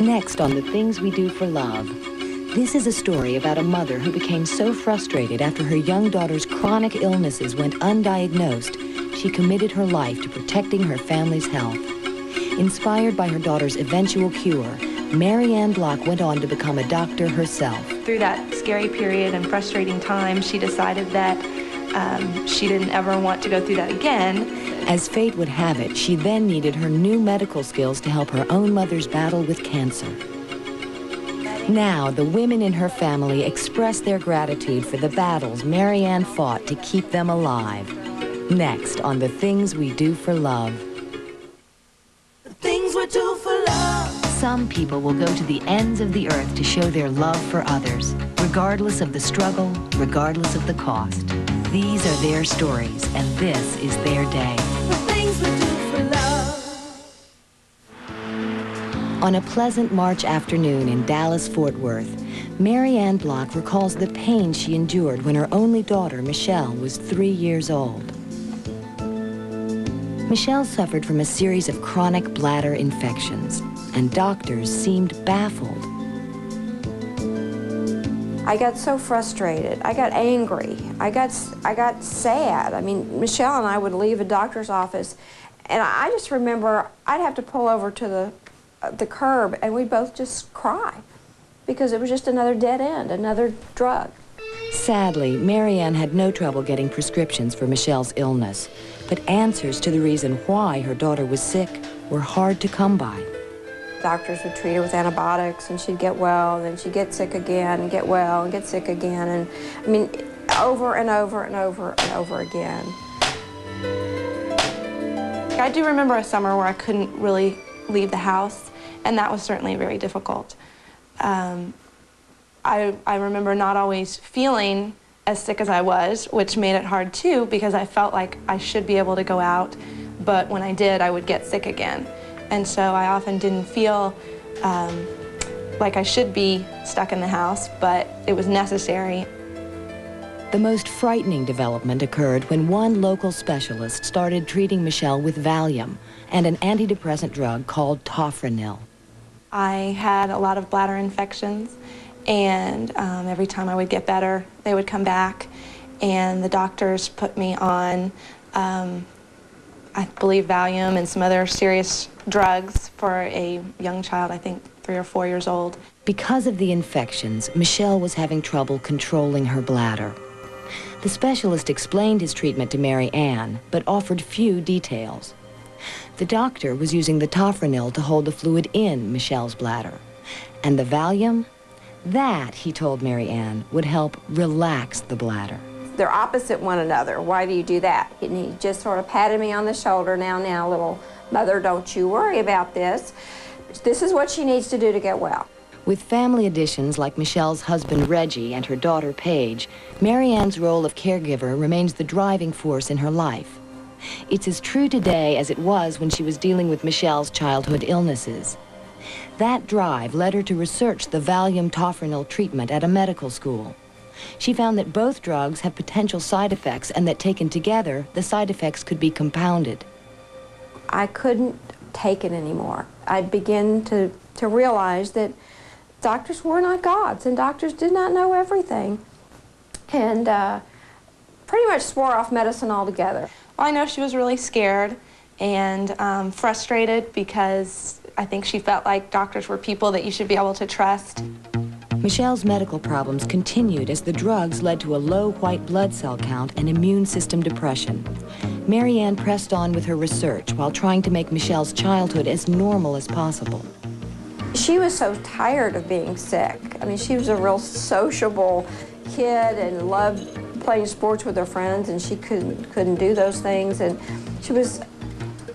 Next on The Things We Do for Love. This is a story about a mother who became so frustrated after her young daughter's chronic illnesses went undiagnosed, she committed her life to protecting her family's health. Inspired by her daughter's eventual cure, Mary Ann Block went on to become a doctor herself. Through that scary period and frustrating time, she decided that she didn't ever want to go through that again. As fate would have it, she then needed her new medical skills to help her own mother's battle with cancer. Now, the women in her family express their gratitude for the battles Mary Ann fought to keep them alive. Next on The Things We Do for Love. The things we do for love. Some people will go to the ends of the earth to show their love for others, regardless of the struggle, regardless of the cost. These are their stories, and this is their day. The things we do for love. On a pleasant March afternoon in Dallas-Fort Worth, Mary Ann Block recalls the pain she endured when her only daughter, Michelle, was 3 years old. Michelle suffered from a series of chronic bladder infections, and doctors seemed baffled. I got so frustrated. I got angry. I got sad. I mean, Michelle and I would leave a doctor's office, and I just remember I'd have to pull over to the curb, and we'd both just cry because it was just another dead end, another drug. Sadly, Mary Ann had no trouble getting prescriptions for Michelle's illness, but answers to the reason why her daughter was sick were hard to come by. Doctors would treat her with antibiotics, and she'd get well, and then she'd get sick again, and get well, and get sick again, and I mean, over and over and over and over again. I do remember a summer where I couldn't really leave the house, and that was certainly very difficult. I remember not always feeling as sick as I was, which made it hard too, because I felt like I should be able to go out, but when I did, I would get sick again. And so I often didn't feel like I should be stuck in the house, but it was necessary. The most frightening development occurred when one local specialist started treating Michelle with Valium and an antidepressant drug called Tofranil. I had a lot of bladder infections, and every time I would get better, they would come back, and the doctors put me on, I believe, Valium and some other serious drugs for a young child, I think 3 or 4 years old. Because of the infections, Michelle was having trouble controlling her bladder. The specialist explained his treatment to Mary Ann, but offered few details. The doctor was using the Tofranil to hold the fluid in Michelle's bladder. And the Valium? That, he told Mary Ann, would help relax the bladder. They're opposite one another. Why do you do that? And he just sort of patted me on the shoulder. Now, little mother, don't you worry about this. This is what she needs to do to get well. With family additions like Michelle's husband Reggie and her daughter Paige, Mary Ann's role of caregiver remains the driving force in her life. It's as true today as it was when she was dealing with Michelle's childhood illnesses. That drive led her to research the Valium Tofranil treatment at a medical school. She found that both drugs have potential side effects and that taken together, the side effects could be compounded. I couldn't take it anymore. I began to realize that doctors were not gods, and doctors did not know everything, and pretty much swore off medicine altogether. Well, I know she was really scared and frustrated because I think she felt like doctors were people that you should be able to trust. Michelle's medical problems continued as the drugs led to a low white blood cell count and immune system depression. Mary Ann pressed on with her research while trying to make Michelle's childhood as normal as possible. She was so tired of being sick. I mean, she was a real sociable kid and loved playing sports with her friends, and she couldn't do those things, and she was,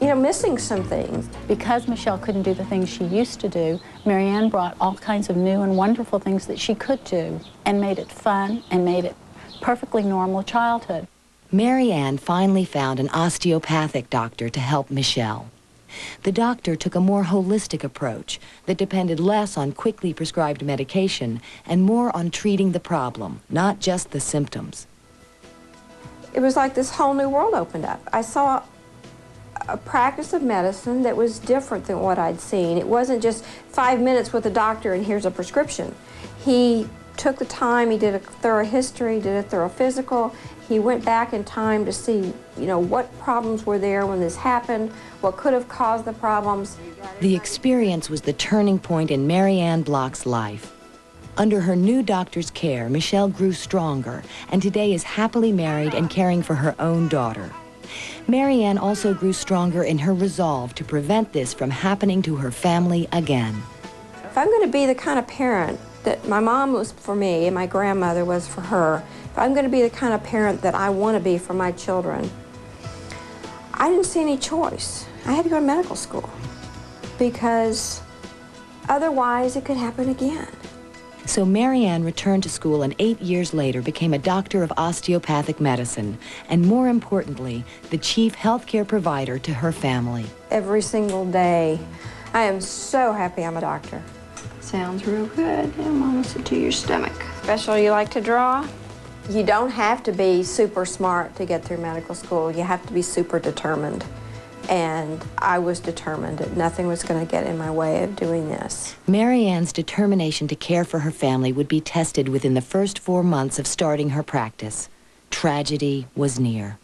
missing some things. Because Michelle couldn't do the things she used to do, Mary Ann brought all kinds of new and wonderful things that she could do and made it fun and made it perfectly normal childhood. Mary Ann finally found an osteopathic doctor to help Michelle. The doctor took a more holistic approach that depended less on quickly prescribed medication and more on treating the problem, not just the symptoms. It was like this whole new world opened up. I saw a practice of medicine that was different than what I'd seen. It wasn't just 5 minutes with the doctor and here's a prescription. He took the time, he did a thorough history, did a thorough physical. He went back in time to see, you know, what problems were there when this happened, what could have caused the problems. The experience was the turning point in Mary Ann Block's life. Under her new doctor's care, Michelle grew stronger and today is happily married and caring for her own daughter. Mary Ann also grew stronger in her resolve to prevent this from happening to her family again. If I'm going to be the kind of parent that my mom was for me and my grandmother was for her, if I'm going to be the kind of parent that I want to be for my children, I didn't see any choice. I had to go to medical school because otherwise it could happen again. So Mary Ann returned to school and 8 years later became a doctor of osteopathic medicine and, more importantly, the chief healthcare provider to her family. Every single day, I am so happy I'm a doctor. Sounds real good. I'm almost to your stomach. Special, you like to draw? You don't have to be super smart to get through medical school. You have to be super determined. And I was determined that nothing was going to get in my way of doing this. Mary Ann's determination to care for her family would be tested within the first 4 months of starting her practice. Tragedy was near.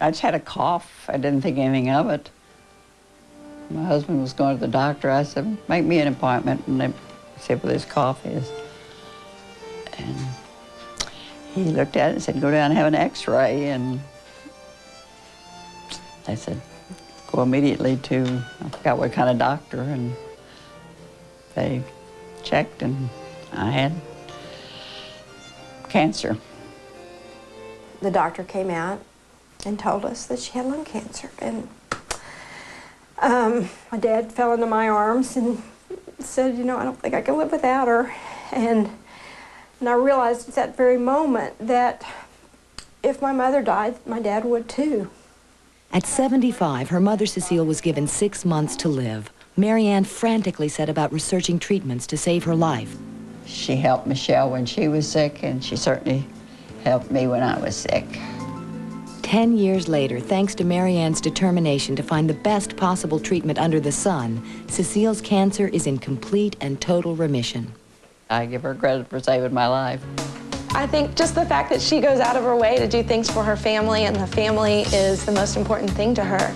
I just had a cough. I didn't think anything of it. My husband was going to the doctor. I said, make me an appointment. And they said, well, this cough is. And he looked at it and said, go down and have an x-ray. And they said, go immediately to, I forgot what kind of doctor, and they checked, and I had cancer. The doctor came out and told us that she had lung cancer. And my dad fell into my arms and said, you know, I don't think I can live without her. And I realized at that very moment that if my mother died, my dad would too. At 75, her mother Cecile was given 6 months to live. Mary Ann frantically set about researching treatments to save her life. She helped Michelle when she was sick, and she certainly helped me when I was sick. 10 years later, thanks to Mary Ann's determination to find the best possible treatment under the sun, Cecile's cancer is in complete and total remission. I give her credit for saving my life. I think just the fact that she goes out of her way to do things for her family, and the family is the most important thing to her,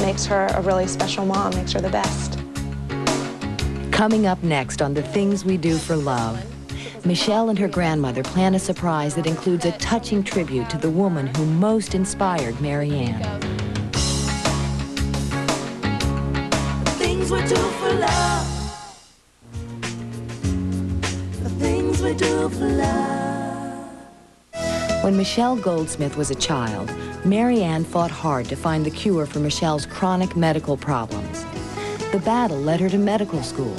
makes her a really special mom, makes her the best. Coming up next on The Things We Do for Love, Michelle and her grandmother plan a surprise that includes a touching tribute to the woman who most inspired Mary Ann. The things we do for love. The things we do for love. When Michelle Goldsmith was a child, Mary Ann fought hard to find the cure for Michelle's chronic medical problems. The battle led her to medical school,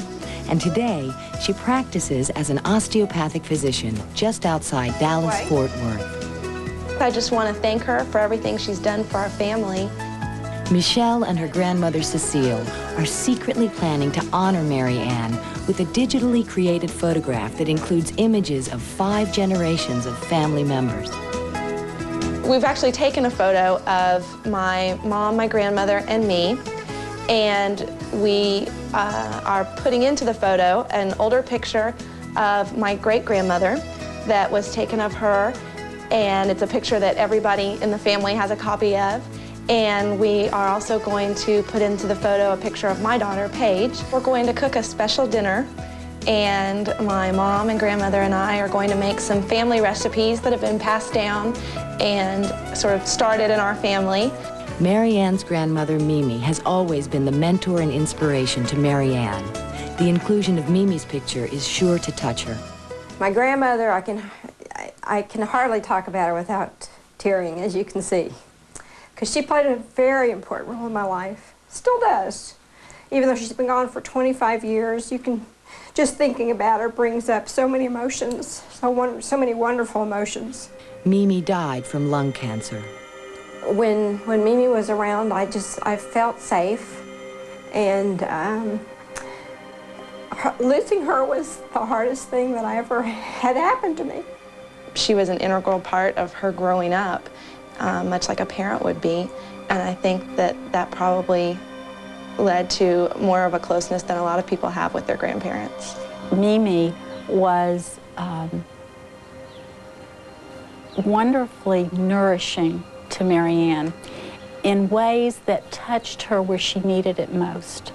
and today she practices as an osteopathic physician just outside Dallas-Fort Worth. I just want to thank her for everything she's done for our family. Michelle and her grandmother Cecile are secretly planning to honor Mary Ann with a digitally created photograph that includes images of 5 generations of family members. We've actually taken a photo of my mom, my grandmother, and me, and we are putting into the photo an older picture of my great-grandmother that was taken of her, and it's a picture that everybody in the family has a copy of. And we are also going to put into the photo a picture of my daughter, Paige. We're going to cook a special dinner, and my mom and grandmother and I are going to make some family recipes that have been passed down and sort of started in our family. Mary Ann's grandmother, Mimi, has always been the mentor and inspiration to Mary Ann. The inclusion of Mimi's picture is sure to touch her. My grandmother, I can hardly talk about her without tearing, as you can see, because she played a very important role in my life. Still does. Even though she's been gone for 25 years, you can, just thinking about her brings up so many emotions, so many wonderful emotions. Mimi died from lung cancer. When Mimi was around, I felt safe, and losing her was the hardest thing that I ever had happen to me. She was an integral part of her growing up, much like a parent would be, And I think that that probably led to more of a closeness than a lot of people have with their grandparents. Mimi was wonderfully nourishing to Marianne in ways that touched her where she needed it most.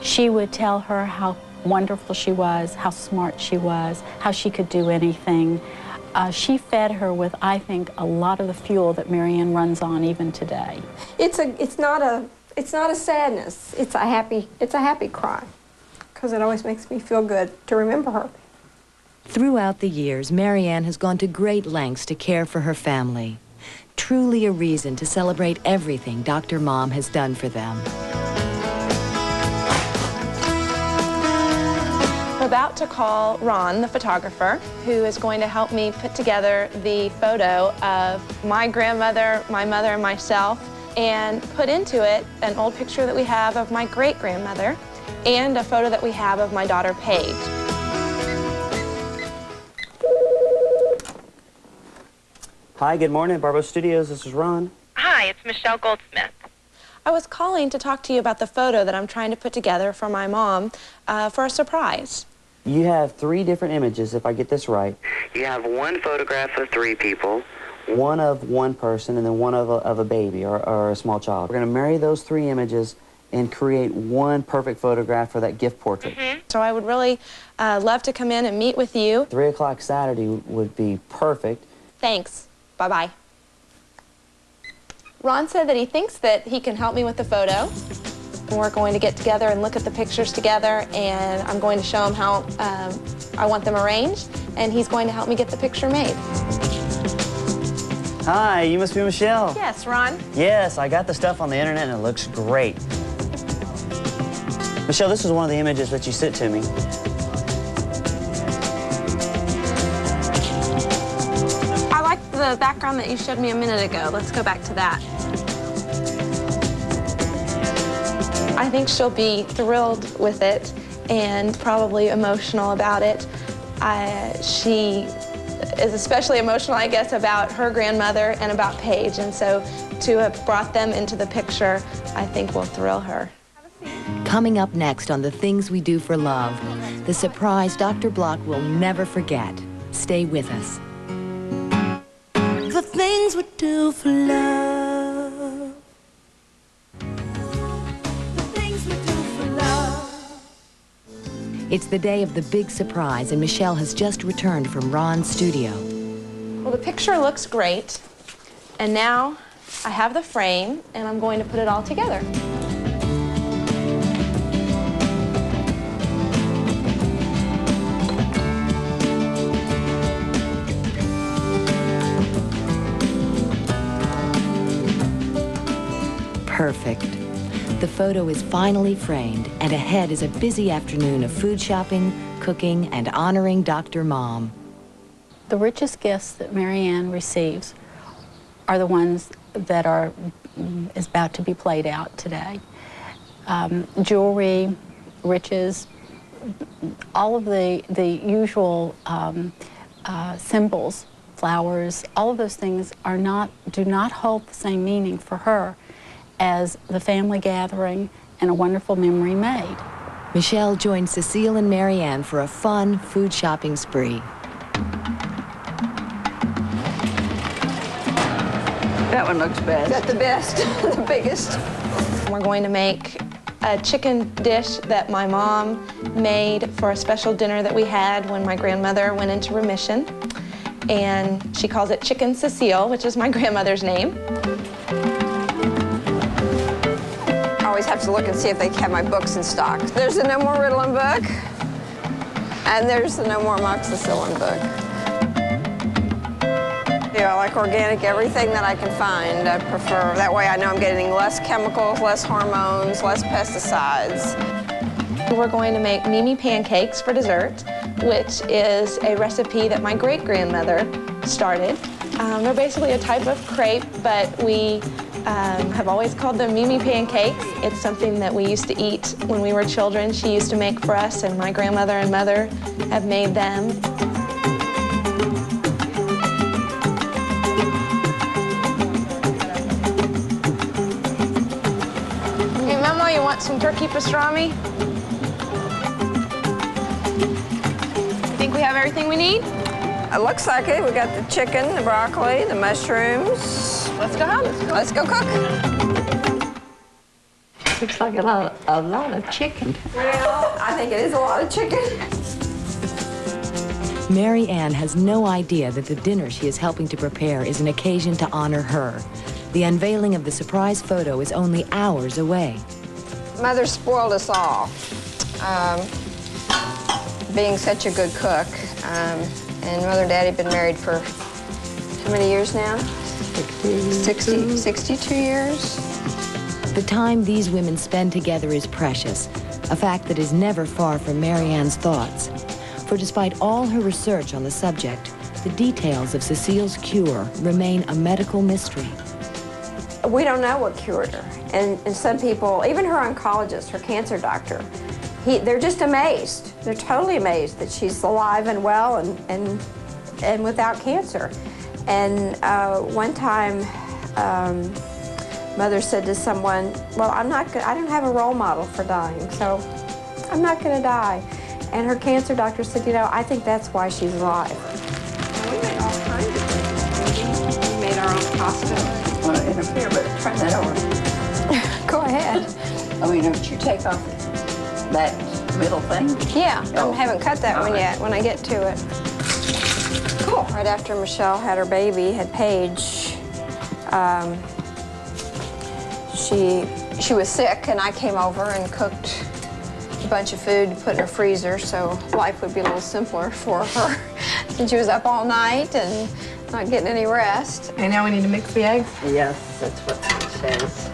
She would tell her how wonderful she was, how smart she was, how she could do anything. She fed her with, I think, a lot of the fuel that Marianne runs on even today. It's not a sadness. It's a happy cry, because it always makes me feel good to remember her. Throughout the years, Marianne has gone to great lengths to care for her family. Truly a reason to celebrate everything Dr. Mom has done for them. We're about to call Ron, the photographer, who is going to help me put together the photo of my grandmother, my mother, and myself, and put into it an old picture that we have of my great-grandmother and a photo that we have of my daughter, Paige. Hi, good morning, Barbo Studios. This is Ron. Hi, it's Michelle Goldsmith. I was calling to talk to you about the photo that I'm trying to put together for my mom for a surprise. You have 3 different images, if I get this right. You have one photograph of 3 people. One of one person and then one of a baby or a small child. We're going to marry those 3 images and create one perfect photograph for that gift portrait. So I would really love to come in and meet with you. 3 o'clock Saturday would be perfect. Thanks. Bye-bye. Ron said that he thinks that he can help me with the photo. We're going to get together and look at the pictures together, and I'm going to show him how I want them arranged, and he's going to help me get the picture made. Hi, you must be Michelle. Yes, Ron. Yes, I got the stuff on the internet and it looks great. Michelle, this is one of the images that you sent to me. I like the background that you showed me a minute ago. Let's go back to that. I think she'll be thrilled with it and probably emotional about it. She is especially emotional, I guess, about her grandmother and about Paige, and so to have brought them into the picture, I think will thrill her. Coming up next on The Things We Do for Love, the surprise Dr. Block will never forget. Stay with us. The things we do for love. The things we do for love. It's the day of the big surprise, and Michelle has just returned from Ron's studio. Well, the picture looks great, and now I have the frame, and I'm going to put it all together. Perfect. The photo is finally framed, and ahead is a busy afternoon of food shopping, cooking, and honoring Dr. Mom. The richest gifts that Marianne receives are the ones that is about to be played out today. Jewelry, riches, all of the usual symbols, flowers, all of those things do not hold the same meaning for her as the family gathering and a wonderful memory made. Michelle joined Cecile and Marianne for a fun food shopping spree. That one looks best. That's the best, the biggest. We're going to make a chicken dish that my mom made for a special dinner that we had when my grandmother went into remission. And she calls it Chicken Cecile, which is my grandmother's name. I always have to look and see if they have my books in stock. There's the No More Ritalin book, and there's the No More Amoxicillin book. I like organic, everything that I can find. I prefer, that way I know I'm getting less chemicals, less hormones, less pesticides. We're going to make Mimi pancakes for dessert, which is a recipe that my great-grandmother started. They're basically a type of crepe, but we have always called them Mimi pancakes. It's something that we used to eat when we were children. She used to make for us, and my grandmother and mother have made them. want some turkey pastrami? You think we have everything we need? It looks like it. We got the chicken, the broccoli, the mushrooms. Let's go home. Let's go cook. Looks like a lot of chicken. Well, I think it is a lot of chicken. Mary Ann has no idea that the dinner she is helping to prepare is an occasion to honor her. The unveiling of the surprise photo is only hours away. Mother spoiled us all, being such a good cook. And Mother and Daddy have been married for how many years now? 62 years. The time these women spend together is precious, a fact that is never far from Mary Ann's thoughts. For despite all her research on the subject, the details of Cecile's cure remain a medical mystery. We don't know what cured her. And some people, even her oncologist, her cancer doctor, they're just amazed. They're totally amazed that she's alive and well and without cancer. And one time, Mother said to someone, well, I don't have a role model for dying, so I'm not gonna die. And her cancer doctor said, you know, I think that's why she's alive. We made all kinds of things. We made our own pasta. I want to interfere, but turn that over. Go ahead. I mean, don't you take off that middle thing? Yeah, Oh. I haven't cut that one yet when I get to it. Cool. Right after Michelle had her baby, had Paige, she was sick, and I came over and cooked a bunch of food to put in her freezer so life would be a little simpler for her. And she was up all night and not getting any rest. Okay, now we need to mix the eggs. Yes, that's what it says.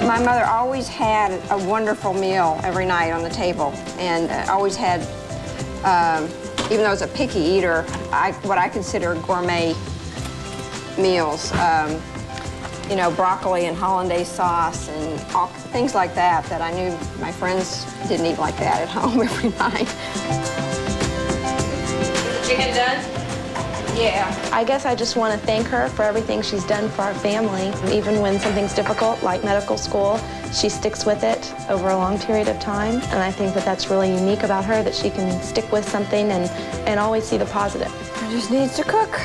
My mother always had a wonderful meal every night on the table, and always had, even though I was a picky eater, what I consider gourmet meals. You know, broccoli and hollandaise sauce and all things like that I knew my friends didn't eat like that at home every night. Is the chicken done? Yeah. I guess I just want to thank her for everything she's done for our family. Even when something's difficult, like medical school, she sticks with it over a long period of time. And I think that that's really unique about her, that she can stick with something and always see the positive. She just needs to cook.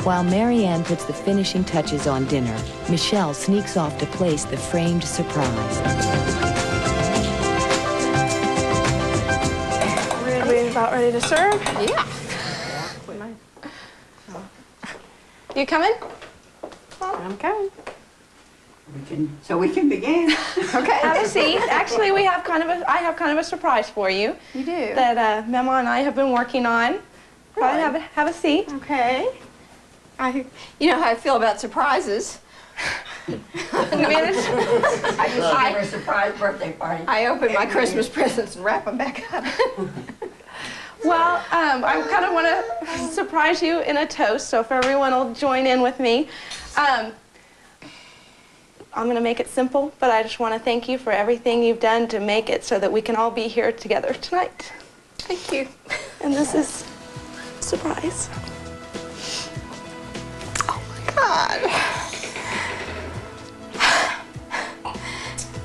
While Mary Ann puts the finishing touches on dinner, Michelle sneaks off to place the framed surprise. Are we about ready to serve? Yeah. You coming? I'm coming. We can begin. Okay. Have a seat. Actually, I have kind of a surprise for you. You do? That Mama and I have been working on. Really? Have a seat. Okay. You know how I feel about surprises. I just gave her a surprise birthday party. I open my Christmas presents and wrap them back up. Well, I kind of want to surprise you in a toast, so if everyone will join in with me. I'm going to make it simple, but I just want to thank you for everything you've done to make it so that we can all be here together tonight. Thank you. And this is a surprise. God.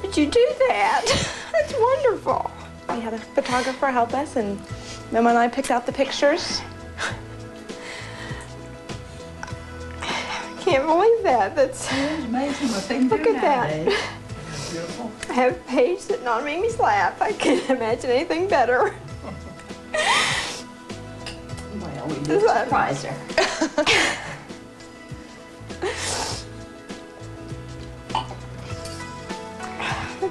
Did you do that? That's wonderful. We had a photographer help us, and Mama and I picked out the pictures. I can't believe that. That's amazing what they can Look do at that. nowadays. Beautiful. I have Paige sitting on Mimi's lap. I can't imagine anything better. Well, we did surprise her.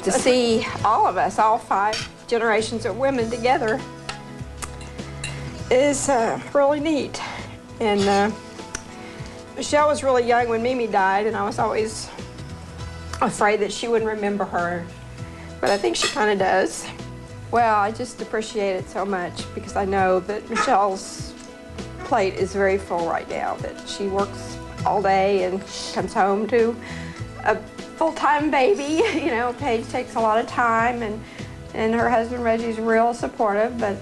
To see all of us, all 5 generations of women together, is really neat. And Michelle was really young when Mimi died, and I was always afraid that she wouldn't remember her, but I think she kind of does. Well, I just appreciate it so much because I know that Michelle's plate is very full right now, that she works all day and comes home to a full-time baby. You know, Paige takes a lot of time, and her husband Reggie's real supportive, but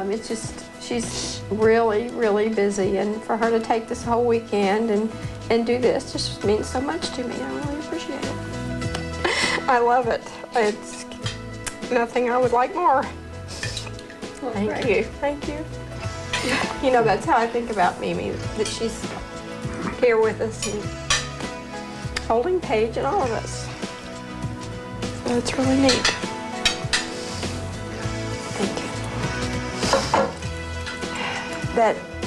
it's just, she's really, really busy, and for her to take this whole weekend and do this just means so much to me. I really appreciate it. I love it. It's nothing I would like more. Well, thank you. Thank you. You know, that's how I think about Mimi, that she's here with us and holding Paige and all of us. So it's really neat. Thank you.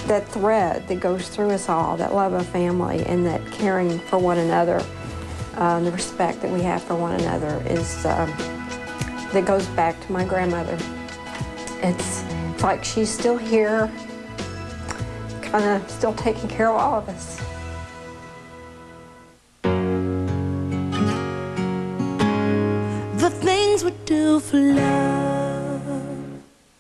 That thread that goes through us all, that love of family and that caring for one another, the respect that we have for one another is, that goes back to my grandmother. It's like she's still here, kind of still taking care of all of us. The things we do for love.